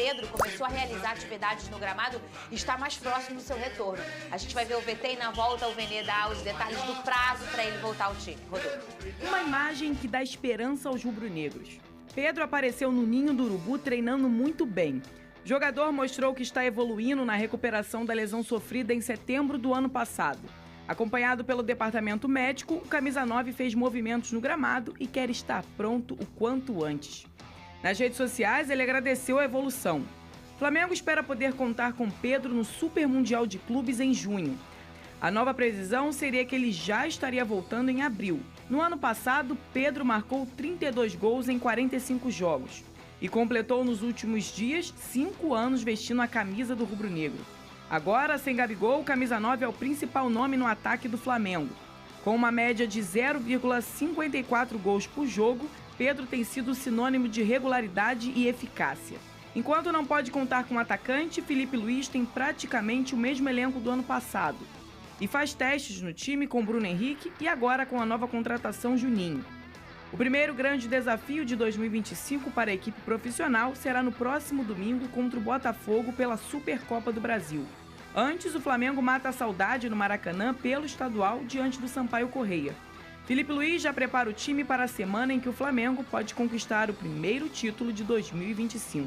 Pedro começou a realizar atividades no gramado e está mais próximo do seu retorno. A gente vai ver o VT e na volta o Vene dá os detalhes do prazo para ele voltar ao time. Rodolfo. Uma imagem que dá esperança aos rubro-negros. Pedro apareceu no Ninho do Urubu treinando muito bem. O jogador mostrou que está evoluindo na recuperação da lesão sofrida em setembro do ano passado. Acompanhado pelo departamento médico, o camisa 9 fez movimentos no gramado e quer estar pronto o quanto antes. Nas redes sociais, ele agradeceu a evolução. O Flamengo espera poder contar com Pedro no Super Mundial de Clubes em junho. A nova previsão seria que ele já estaria voltando em abril. No ano passado, Pedro marcou 32 gols em 45 jogos e completou nos últimos dias 5 anos vestindo a camisa do rubro-negro. Agora, sem Gabigol, o camisa 9 é o principal nome no ataque do Flamengo. Com uma média de 0,54 gols por jogo, Pedro tem sido sinônimo de regularidade e eficácia. Enquanto não pode contar com o atacante, Felipe Luiz tem praticamente o mesmo elenco do ano passado e faz testes no time com Bruno Henrique e agora com a nova contratação Juninho. O primeiro grande desafio de 2025 para a equipe profissional será no próximo domingo contra o Botafogo pela Supercopa do Brasil. Antes, o Flamengo mata a saudade no Maracanã pelo estadual diante do Sampaio Corrêa. Felipe Luiz já prepara o time para a semana em que o Flamengo pode conquistar o primeiro título de 2025.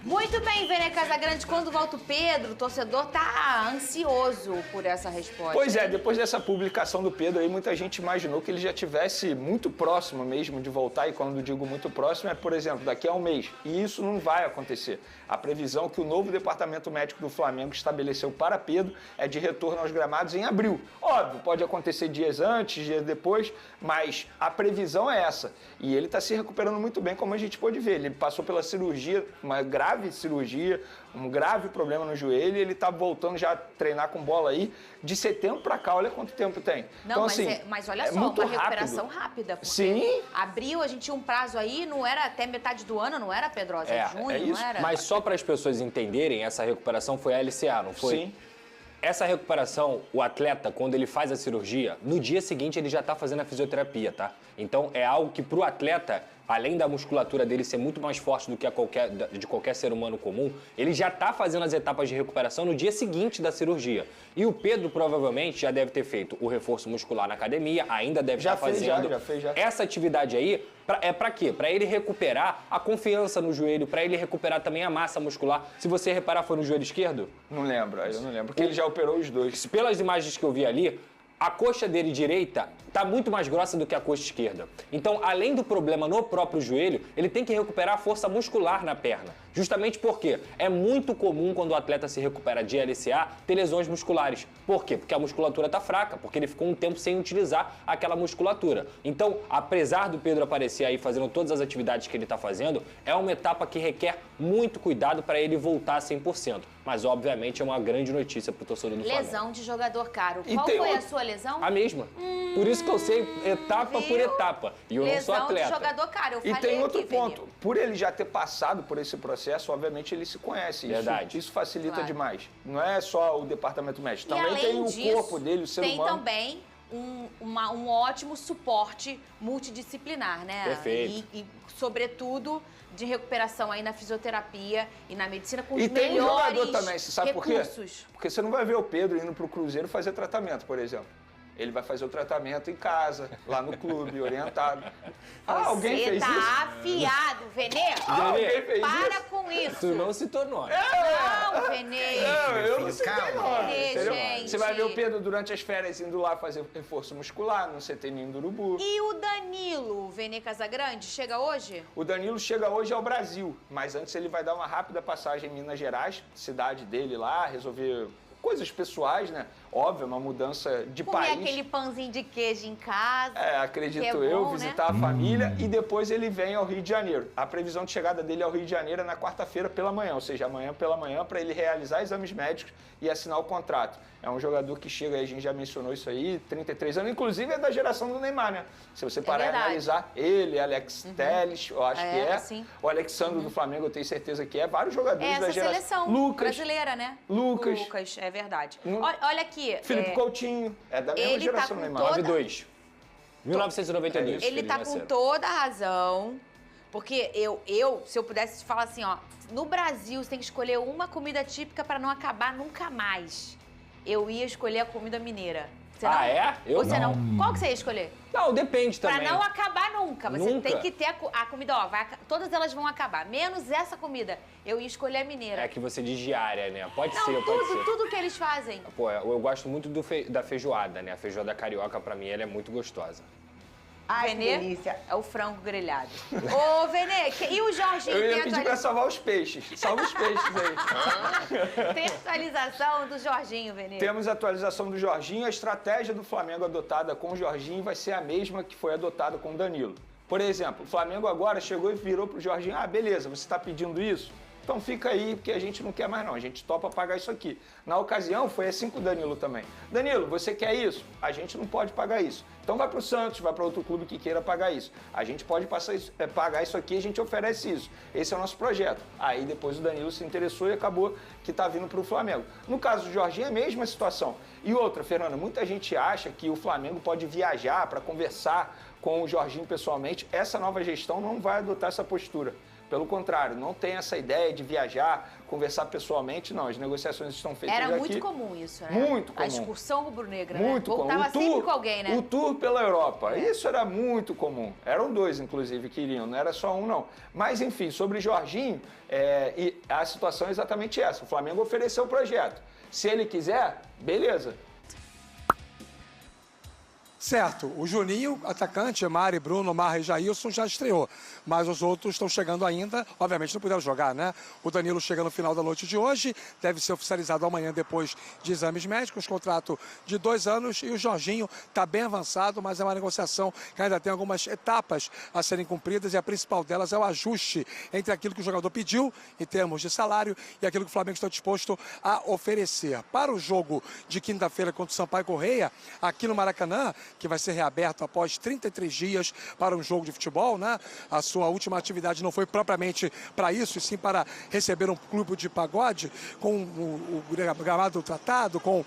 Muito bem, Vene Casagrande. Quando volta o Pedro, o torcedor tá ansioso por essa resposta. Pois é, depois dessa publicação do Pedro aí, muita gente imaginou que ele já tivesse muito próximo mesmo de voltar. E quando digo muito próximo é, por exemplo, daqui a um mês. E isso não vai acontecer. A previsão que o novo departamento médico do Flamengo estabeleceu para Pedro é de retorno aos gramados em abril. Óbvio, pode acontecer dias antes, dias depois, mas a previsão é essa. E ele está se recuperando muito bem, como a gente pôde ver. Ele passou pela cirurgia, uma grave cirurgia, um grave problema no joelho, e ele tá voltando já a treinar com bola aí. De setembro pra cá, olha quanto tempo tem. Não, então, mas, assim, mas olha é só, muito uma recuperação rápida. Sim. Abril, a gente tinha um prazo aí, não era até metade do ano, não era, Pedrosa? Junho, isso. não era? Mas só para as pessoas entenderem, essa recuperação foi a LCA, não foi? Sim. Essa recuperação, o atleta, quando ele faz a cirurgia, no dia seguinte ele já está fazendo a fisioterapia, tá? Então é algo que pro atleta, além da musculatura dele ser muito mais forte do que de qualquer ser humano comum, ele já está fazendo as etapas de recuperação no dia seguinte da cirurgia. E o Pedro provavelmente já deve ter feito o reforço muscular na academia, ainda deve estar fazendo. Já fez. Essa atividade aí é para quê? Para ele recuperar a confiança no joelho, para ele recuperar também a massa muscular. Se você reparar, foi no joelho esquerdo? Não lembro, eu não lembro, porque ele já operou os dois. Pelas imagens que eu vi ali, a coxa dele direita está muito mais grossa do que a coxa esquerda. Então, além do problema no próprio joelho, ele tem que recuperar a força muscular na perna. Justamente porque é muito comum quando o atleta se recupera de LCA ter lesões musculares. Por quê? Porque a musculatura está fraca, porque ele ficou um tempo sem utilizar aquela musculatura. Então, apesar do Pedro aparecer aí fazendo todas as atividades que ele está fazendo, é uma etapa que requer muito cuidado para ele voltar a 100%. Mas, obviamente, é uma grande notícia para o torcedor do Flamengo. Lesão de jogador caro. E Qual tem foi a sua lesão? A mesma. Por isso que eu sei etapa por etapa. E eu não sou atleta. Lesão de jogador caro. Eu E falei tem outro aqui, ponto. Por ele já ter passado por esse processo, obviamente ele se conhece. Verdade. Isso facilita Claro. demais. Não é só o departamento médico. E Também além tem o disso, corpo dele, o ser tem humano. também um ótimo suporte multidisciplinar, né? Perfeito. E, sobretudo, de recuperação aí na fisioterapia e na medicina com os E tem um melhores jogador também, você sabe por quê? recursos. Porque você não vai ver o Pedro indo pro Cruzeiro fazer tratamento, por exemplo. Ele vai fazer o tratamento em casa, lá no clube, orientado. Alguém Você fez tá isso? afiado, Venê. Alguém fez Para isso? com isso. Tu não se tornou. Não, Venê. Não, eu não sei calma. entendeu? Gente. Você vai ver o Pedro durante as férias indo lá fazer reforço muscular no CT Ninho do Urubu. E o Danilo, Venê Casagrande, chega hoje? O Danilo chega hoje ao Brasil, mas antes ele vai dar uma rápida passagem em Minas Gerais, cidade dele lá, resolver coisas pessoais, né? Óbvio, uma mudança de Comer país. aquele pãozinho de queijo em casa. Acredito que é eu, bom, visitar a família e depois ele vem ao Rio de Janeiro. A previsão de chegada dele ao Rio de Janeiro é na quarta-feira pela manhã, ou seja, amanhã pela manhã, para ele realizar exames médicos e assinar o contrato. É um jogador que chega, a gente já mencionou isso aí, 33 anos, inclusive é da geração do Neymar, né? Se você parar e verdade. analisar, ele, Alex Telles, eu acho que é. Sim. O Alexandre do Flamengo, eu tenho certeza que é. Vários jogadores da Essa geração. seleção Lucas, brasileira, né? Lucas, é verdade. Não- Olha aqui. Felipe Coutinho, é da mesma ele tá geração com do Neymar. toda- 92. 1992. Ele tá com nasceram. toda a razão Porque se eu pudesse te falar assim, ó, no Brasil você tem que escolher uma comida típica para não acabar nunca mais. Eu ia escolher a comida mineira. Você não? É? Ou você não? Qual que você ia escolher? Não, depende também. Pra não acabar nunca. Você Nunca? tem que ter a comida, ó, todas elas vão acabar, menos essa comida. Eu ia escolher a mineira. É que você diz diária, né? Pode Não, ser, pode ser. tudo que eles fazem. Pô, eu gosto muito da feijoada, né? A feijoada carioca, pra mim, ela é muito gostosa. Ai, Venê, que delícia. É o frango grelhado. Ô, Venê, e o Jorginho? Eu ia pedir pra salvar os peixes. Salva os peixes aí. Tem atualização do Jorginho, Venê? Temos a atualização do Jorginho. A estratégia do Flamengo adotada com o Jorginho vai ser a mesma que foi adotada com o Danilo. Por exemplo, o Flamengo agora chegou e virou pro Jorginho. Ah, beleza, você tá pedindo isso? Então fica aí, porque a gente não quer mais não, a gente topa pagar isso aqui. Na ocasião, foi assim com o Danilo também. Danilo, você quer isso? A gente não pode pagar isso. Então vai pro Santos, vai para outro clube que queira pagar isso. A gente pode pagar isso aqui, a gente oferece isso. Esse é o nosso projeto. Aí depois o Danilo se interessou e acabou que tá vindo pro Flamengo. No caso do Jorginho, é a mesma situação. E outra, Fernanda, muita gente acha que o Flamengo pode viajar para conversar com o Jorginho pessoalmente. Essa nova gestão não vai adotar essa postura. Pelo contrário, não tem essa ideia de viajar, conversar pessoalmente, não. As negociações estão feitas aqui. Era muito comum isso, né? Muito comum. A excursão rubro-negra, né? Muito comum. Voltava sempre com alguém, né? O tour pela Europa. Isso era muito comum. Eram 2, inclusive, que iriam. Não era só um, não. Mas, enfim, sobre Jorginho, e a situação é exatamente essa. O Flamengo ofereceu o projeto. Se ele quiser, beleza. Certo, o Juninho, atacante, Mari, Bruno, Marra e Jailson já estreou, mas os outros estão chegando ainda, obviamente não puderam jogar, né? O Danilo chega no final da noite de hoje, deve ser oficializado amanhã depois de exames médicos, contrato de 2 anos, e o Jorginho está bem avançado, mas é uma negociação que ainda tem algumas etapas a serem cumpridas, e a principal delas é o ajuste entre aquilo que o jogador pediu, em termos de salário, e aquilo que o Flamengo está disposto a oferecer. Para o jogo de quinta-feira contra o Sampaio Corrêa, aqui no Maracanã, que vai ser reaberto após 33 dias para um jogo de futebol, né? A sua última atividade não foi propriamente para isso, e sim para receber um clube de pagode, com o gramado tratado, com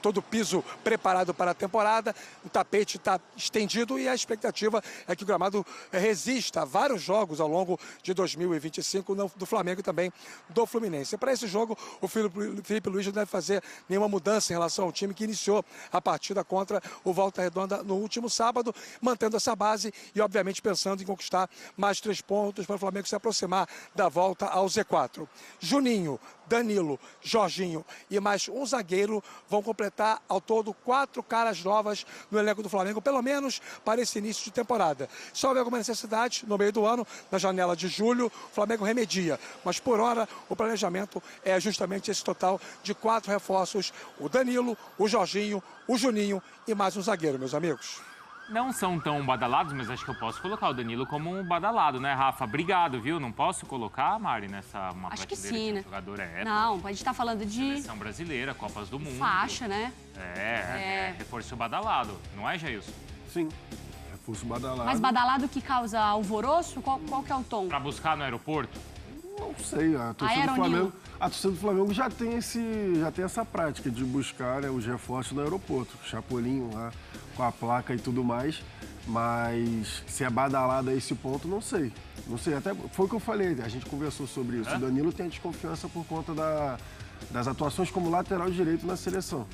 todo o piso preparado para a temporada. O tapete está estendido e a expectativa é que o gramado resista a vários jogos ao longo de 2025 do Flamengo e também do Fluminense. Para esse jogo, o Felipe Luiz não deve fazer nenhuma mudança em relação ao time que iniciou a partida contra o Volta Redonda no último sábado, mantendo essa base e, obviamente, pensando em conquistar mais 3 pontos para o Flamengo se aproximar da volta ao Z4. Juninho, Danilo, Jorginho e mais um zagueiro vão completar ao todo 4 caras novas no elenco do Flamengo, pelo menos para esse início de temporada. Se houver alguma necessidade no meio do ano, na janela de julho, o Flamengo remedia. Mas por hora, o planejamento é justamente esse total de 4 reforços: o Danilo, o Jorginho, o Juninho e mais um zagueiro, meus amigos. Não são tão badalados, mas acho que eu posso colocar o Danilo como um badalado, né, Rafa? Obrigado, viu? Não posso colocar, Mari, nessa uma acho que prateleira sim, que né? o jogador é. Não, a gente tá falando de Seleção brasileira, Copas do Mundo. faixa, né? Reforço badalado, não é, Jailson? Sim, reforço badalado. Mas badalado que causa alvoroço, qual que é o tom? Pra buscar no aeroporto? Não sei, a torcida do Flamengo, já tem essa prática de buscar, né, os reforços no aeroporto. Chapolin lá com a placa e tudo mais. Mas se é badalado a esse ponto, não sei. Não sei, até foi o que eu falei, a gente conversou sobre isso. O Danilo tem a desconfiança por conta das atuações como lateral direito na seleção.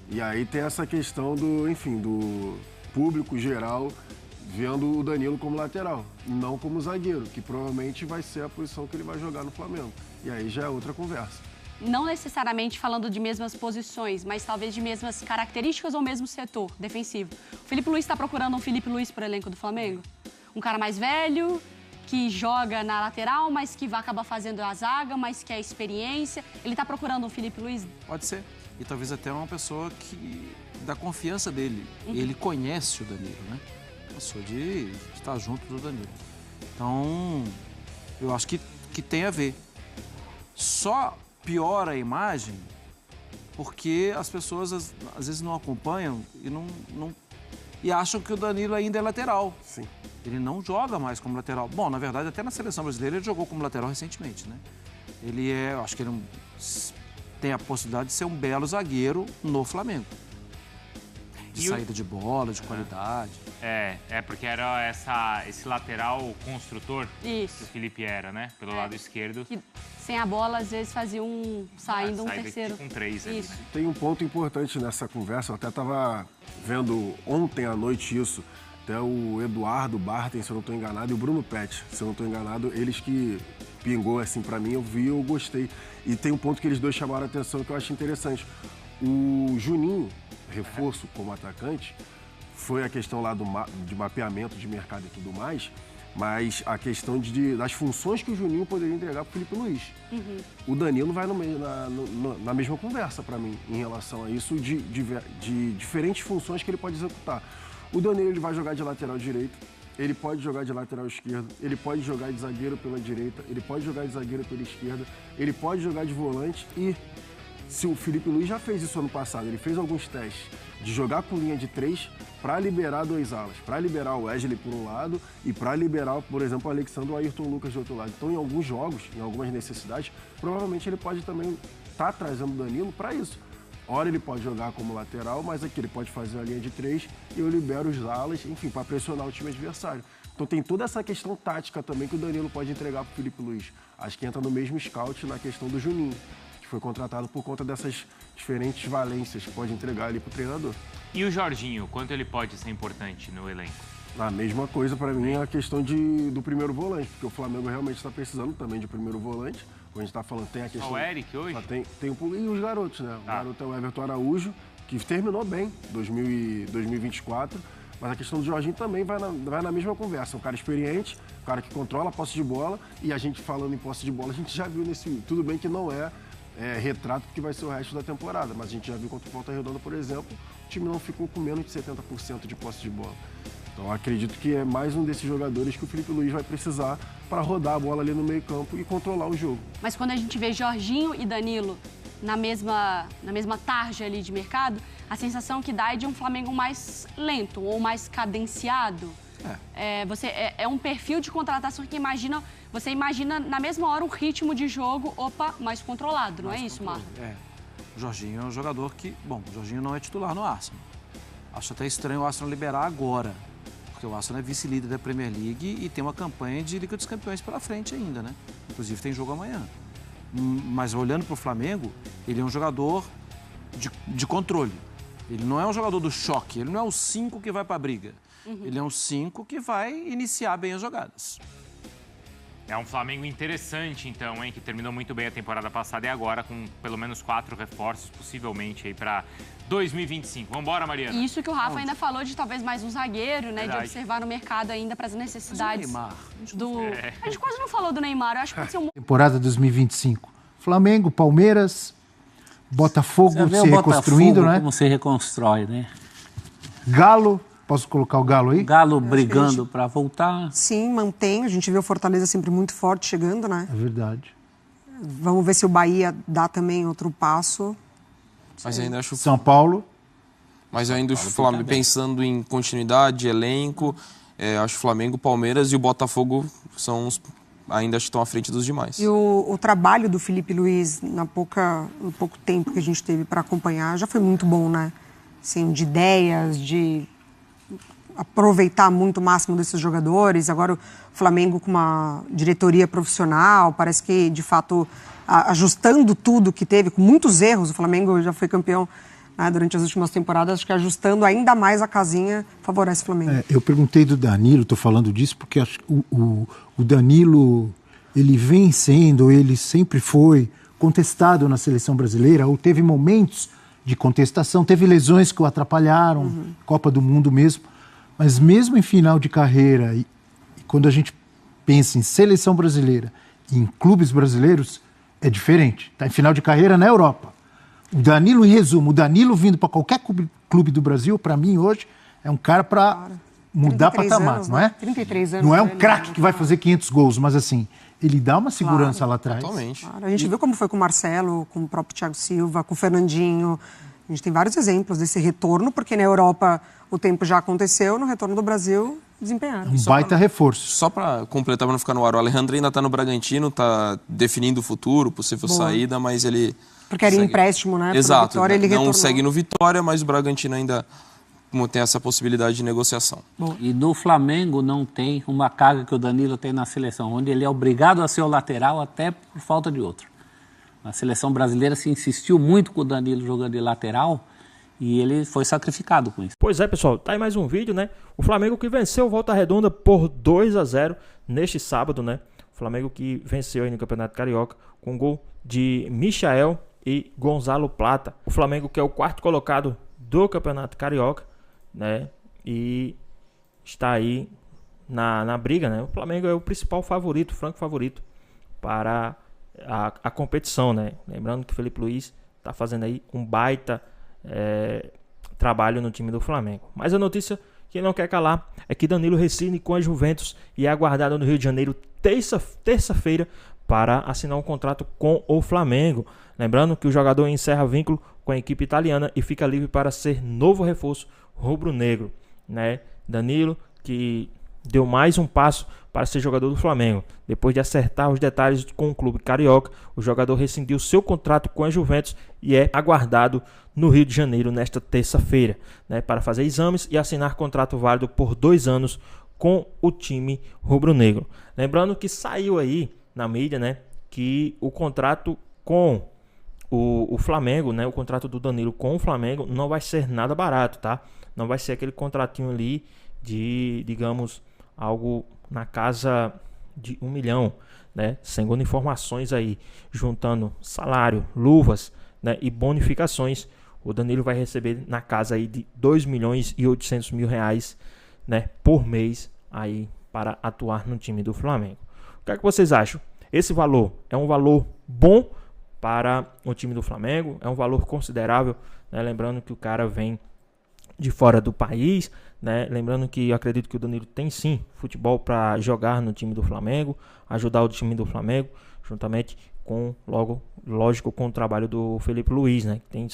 E aí tem essa questão do público geral vendo o Danilo como lateral, não como zagueiro, que provavelmente vai ser a posição que ele vai jogar no Flamengo. E aí já é outra conversa. Não necessariamente falando de mesmas posições, mas talvez de mesmas características ou mesmo setor defensivo. O Felipe Luiz está procurando um Felipe Luiz para o elenco do Flamengo? Um cara mais velho, que joga na lateral, mas que vai acabar fazendo a zaga, mas que é experiência. Ele está procurando um Felipe Luiz? Pode ser. E talvez até uma pessoa que dá confiança dele. Ele conhece o Danilo, né? Passou de estar junto do Danilo. Então, eu acho que tem a ver. Só piora a imagem porque as pessoas às vezes não acompanham e acham que o Danilo ainda é lateral. Sim. Ele não joga mais como lateral. Bom, na verdade, até na seleção brasileira ele jogou como lateral recentemente, né? Eu acho que ele tem a possibilidade de ser um belo zagueiro no Flamengo. de saída de bola, de qualidade. Porque era esse lateral construtor que o Felipe era, né? Pelo lado esquerdo. Que, sem a bola, às vezes fazia saindo um terceiro. Com 3 ali, né? Tem um ponto importante nessa conversa, eu até estava vendo ontem à noite isso, até o Eduardo Barten, se eu não estou enganado, e o Bruno Pet, se eu não estou enganado, eles que pingou assim para mim, eu vi, eu gostei. E tem um ponto que eles dois chamaram a atenção que eu acho interessante. O Juninho, reforço como atacante, foi a questão lá de mapeamento de mercado e tudo mais, mas a questão das funções que o Juninho poderia entregar para o Felipe Luiz. O Danilo vai na mesma conversa para mim em relação a isso, de diferentes funções que ele pode executar. O Danilo ele vai jogar de lateral direito, ele pode jogar de lateral esquerdo, ele pode jogar de zagueiro pela direita, ele pode jogar de zagueiro pela esquerda, ele pode jogar de volante e se o Felipe Luiz já fez isso ano passado, ele fez alguns testes de jogar com linha de 3 para liberar 2 alas, para liberar o Wesley por um lado e para liberar, por exemplo, o Alexandre ou o Ayrton Lucas do outro lado. Então, em alguns jogos, em algumas necessidades, provavelmente ele pode também estar trazendo o Danilo para isso. Ora ele pode jogar como lateral, mas aqui ele pode fazer a linha de 3 e eu libero os alas, enfim, para pressionar o time adversário. Então tem toda essa questão tática também que o Danilo pode entregar para o Felipe Luiz. Acho que entra no mesmo scout na questão do Juninho, que foi contratado por conta dessas diferentes valências que pode entregar ali para o treinador. E o Jorginho, quanto ele pode ser importante no elenco? A mesma coisa para mim é a questão do primeiro volante, porque o Flamengo realmente está precisando também de primeiro volante. Como a gente está falando, tem a questão... O Eric hoje? E os garotos, né? O garoto é o Everton Araújo, que terminou bem 2024, mas a questão do Jorginho também vai na mesma conversa. Um cara experiente, um cara que controla a posse de bola, e a gente falando em posse de bola, a gente já viu nesse... Tudo bem que não é retrato que vai ser o resto da temporada, mas a gente já viu contra o Volta Redonda, por exemplo, o time não ficou com menos de 70% de posse de bola. Então, acredito que é mais um desses jogadores que o Felipe Luiz vai precisar para rodar a bola ali no meio-campo e controlar o jogo. Mas quando a gente vê Jorginho e Danilo na mesma tarja ali de mercado, a sensação que dá é de um Flamengo mais lento ou mais cadenciado. É um perfil de contratação que você imagina na mesma hora um ritmo de jogo, mais controlado, não é isso, Marco? O Jorginho é um jogador que... Bom, o Jorginho não é titular no Arsenal. Acho até estranho o Arsenal liberar agora, porque o Arsenal é vice-líder da Premier League e tem uma campanha de Liga dos Campeões pela frente ainda, né? Inclusive tem jogo amanhã. Mas olhando para o Flamengo, ele é um jogador de controle. Ele não é um jogador do choque, ele não é o 5 que vai para a briga. Ele é um 5 que vai iniciar bem as jogadas. É um Flamengo interessante, então, hein? Que terminou muito bem a temporada passada e agora com pelo menos 4 reforços, possivelmente, aí para 2025. Vambora, Mariana. Isso que o Rafa ainda falou de talvez mais um zagueiro, né? De observar no mercado ainda para as necessidades. Mas o Neymar. A gente quase não falou do Neymar, eu acho que pode ser um... Temporada 2025. Flamengo, Palmeiras, Botafogo se reconstruindo, né? Como se reconstrói, né? Galo. Posso colocar o Galo aí? Galo brigando para voltar. Sim, mantém. A gente vê o Fortaleza sempre muito forte chegando, né? É verdade. Vamos ver se o Bahia dá também outro passo. Mas ainda acho... São Paulo. Mas eu ainda acho o Flamengo, pensando em continuidade, elenco, acho o Flamengo, Palmeiras e o Botafogo são ainda estão à frente dos demais. E o trabalho do Felipe Luiz, no pouco tempo que a gente teve para acompanhar, já foi muito bom, né? Assim, de ideias, de aproveitar muito o máximo desses jogadores. Agora o Flamengo com uma diretoria profissional, parece que, de fato, ajustando tudo que teve, com muitos erros. O Flamengo já foi campeão, né, durante as últimas temporadas, acho que ajustando ainda mais a casinha favorece o Flamengo. Eu perguntei do Danilo, estou falando disso porque acho que o Danilo, ele vem sendo, ele sempre foi contestado na seleção brasileira, ou teve momentos de contestação, teve lesões que o atrapalharam, Copa do Mundo mesmo. Mas mesmo em final de carreira, e quando a gente pensa em seleção brasileira e em clubes brasileiros, é diferente. Está em final de carreira na Europa. O Danilo, em resumo, o Danilo vindo para qualquer clube do Brasil, para mim hoje, é um cara para mudar patamar, não é? 33 anos. Não é um craque que vai fazer 500 gols, mas assim, ele dá uma segurança lá atrás. Totalmente. Claro. A gente viu como foi com o Marcelo, com o próprio Thiago Silva, com o Fernandinho. A gente tem vários exemplos desse retorno, porque na Europa o tempo já aconteceu, no retorno do Brasil desempenharam. Um baita reforço. Só para completar, para não ficar no ar, o Alejandro ainda está no Bragantino, está definindo o futuro, possível saída, mas ele... Porque era empréstimo, né? Exato, Vitória, ele não retornou. segue no Vitória, mas o Bragantino ainda tem essa possibilidade de negociação. Bom, e no Flamengo não tem uma carga que o Danilo tem na seleção, onde ele é obrigado a ser o lateral até por falta de outro. Na seleção brasileira se insistiu muito com o Danilo jogando de lateral e ele foi sacrificado com isso. Pois é, pessoal, tá aí mais um vídeo, né? O Flamengo que venceu o Volta Redonda por 2-0 neste sábado, né? O Flamengo que venceu aí no Campeonato Carioca com gol de Michael e Gonzalo Plata. O Flamengo que é o quarto colocado do Campeonato Carioca, né? E está aí na briga, né? O Flamengo é o principal favorito, o franco favorito para a competição, né? Lembrando que o Felipe Luiz está fazendo aí um baita trabalho no time do Flamengo. Mas a notícia que não quer calar é que Danilo rescinde com a Juventus e é aguardado no Rio de Janeiro terça-feira para assinar um contrato com o Flamengo. Lembrando que o jogador encerra vínculo com a equipe italiana e fica livre para ser novo reforço rubro-negro, né? Danilo que deu mais um passo para ser jogador do Flamengo. Depois de acertar os detalhes com o clube carioca, o jogador rescindiu seu contrato com a Juventus e é aguardado no Rio de Janeiro nesta terça-feira, né, para fazer exames e assinar contrato válido por 2 anos com o time rubro-negro. Lembrando que saiu aí na mídia, né, que o contrato com o Flamengo, né, o contrato do Danilo com o Flamengo não vai ser nada barato, tá? Não vai ser aquele contratinho ali de, digamos, algo na casa de 1 milhão, né? Segundo informações aí, juntando salário, luvas, né, e bonificações, o Danilo vai receber na casa aí de 2.800.000 reais, né, por mês aí para atuar no time do Flamengo. O que é que vocês acham? Esse valor é um valor bom para o time do Flamengo? É um valor considerável, né? Lembrando que o cara vem de fora do país, né? Lembrando que eu acredito que o Danilo tem sim futebol para jogar no time do Flamengo, ajudar o time do Flamengo, juntamente com, lógico, com o trabalho do Felipe Luiz, né? Que tem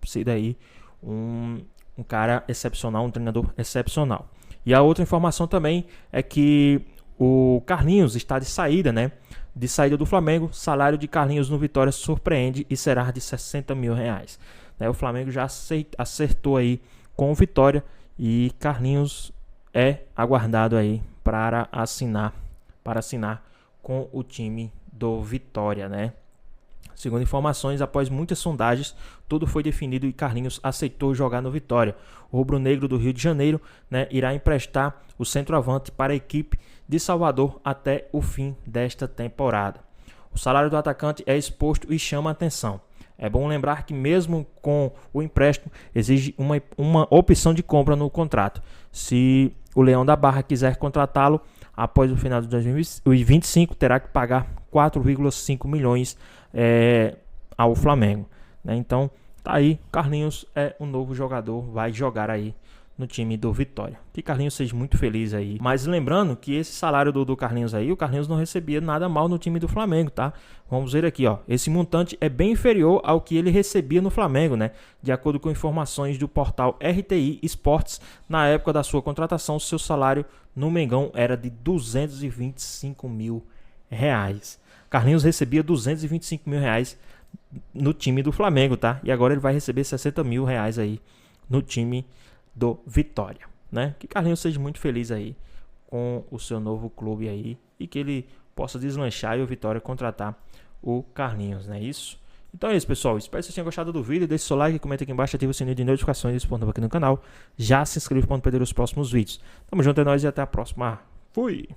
sido aí um cara excepcional, um treinador excepcional. E a outra informação também é que o Carlinhos está de saída, né? De saída do Flamengo. Salário de Carlinhos no Vitória surpreende e será de 60 mil reais. Né? O Flamengo já acertou aí com o Vitória e Carlinhos é aguardado aí para assinar com o time do Vitória, né? Segundo informações, após muitas sondagens, tudo foi definido e Carlinhos aceitou jogar no Vitória. O rubro-negro do Rio de Janeiro, né, irá emprestar o centroavante para a equipe de Salvador até o fim desta temporada. O salário do atacante é exposto e chama a atenção. É bom lembrar que mesmo com o empréstimo, exige uma opção de compra no contrato. Se o Leão da Barra quiser contratá-lo, após o final de 2025, terá que pagar 4,5 milhões ao Flamengo, né? Então, tá aí, Carlinhos é um novo jogador, vai jogar aí no time do Vitória. Que Carlinhos seja muito feliz aí. Mas lembrando que esse salário do Carlinhos aí, o Carlinhos não recebia nada mal no time do Flamengo, tá? Vamos ver aqui, ó. Esse montante é bem inferior ao que ele recebia no Flamengo, né? De acordo com informações do portal RTI Esportes, na época da sua contratação, seu salário no Mengão era de 225 mil reais. Carlinhos recebia 225 mil reais no time do Flamengo, tá? E agora ele vai receber 60 mil reais aí no time do Vitória, né? Que Carlinhos seja muito feliz aí com o seu novo clube aí e que ele possa deslanchar e o Vitória contratar o Carlinhos, não é isso? Então é isso, pessoal. Espero que vocês tenham gostado do vídeo. Deixe seu like, comenta aqui embaixo, ativa o sininho de notificações e responda aqui no canal. Já se inscreva para não perder os próximos vídeos. Tamo junto, é nóis e até a próxima. Fui!